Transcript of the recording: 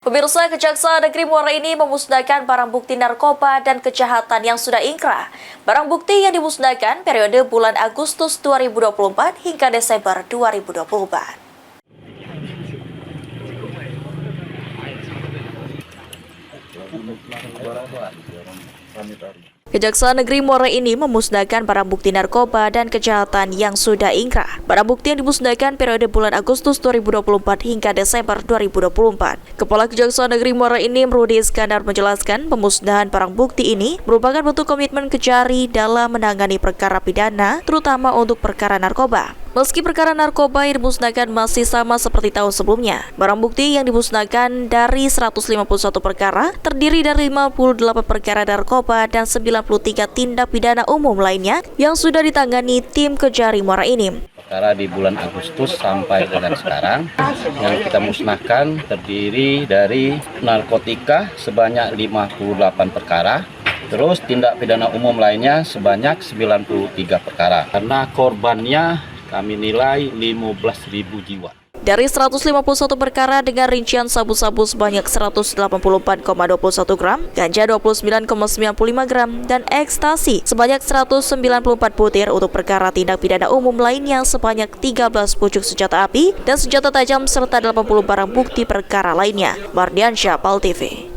Pemirsa, Kejaksaan Negeri Muara ini memusnahkan barang bukti narkoba dan kejahatan yang sudah ingkrah. Barang bukti yang dimusnahkan periode bulan Agustus 2024 hingga Desember 2024. Kejaksaan Negeri Muara ini memusnahkan barang bukti narkoba dan kejahatan yang sudah ingkrah. Barang bukti yang dimusnahkan periode bulan Agustus 2024 hingga Desember 2024. Kepala Kejaksaan Negeri Muara ini, Rudy Iskandar, menjelaskan pemusnahan barang bukti ini merupakan bentuk komitmen Kejari dalam menangani perkara pidana, terutama untuk perkara narkoba. Meski perkara narkoba yang dimusnahkan masih sama seperti tahun sebelumnya, barang bukti yang dimusnahkan dari 151 perkara terdiri dari 58 perkara narkoba dan 93 tindak pidana umum lainnya yang sudah ditangani tim Kejari Muara ini. Perkara di bulan Agustus sampai dengan sekarang yang kita musnahkan terdiri dari narkotika sebanyak 58 perkara. Terus tindak pidana umum lainnya sebanyak 93 perkara. Karena korbannya kami nilai 15.000 jiwa. Dari 151 perkara dengan rincian sabu-sabu sebanyak 184,21 gram, ganja 29,95 gram, dan ekstasi sebanyak 194 butir untuk perkara tindak pidana umum lainnya sebanyak 13 pucuk senjata api dan senjata tajam serta 80 barang bukti perkara lainnya. Mardiansyah, PAL TV.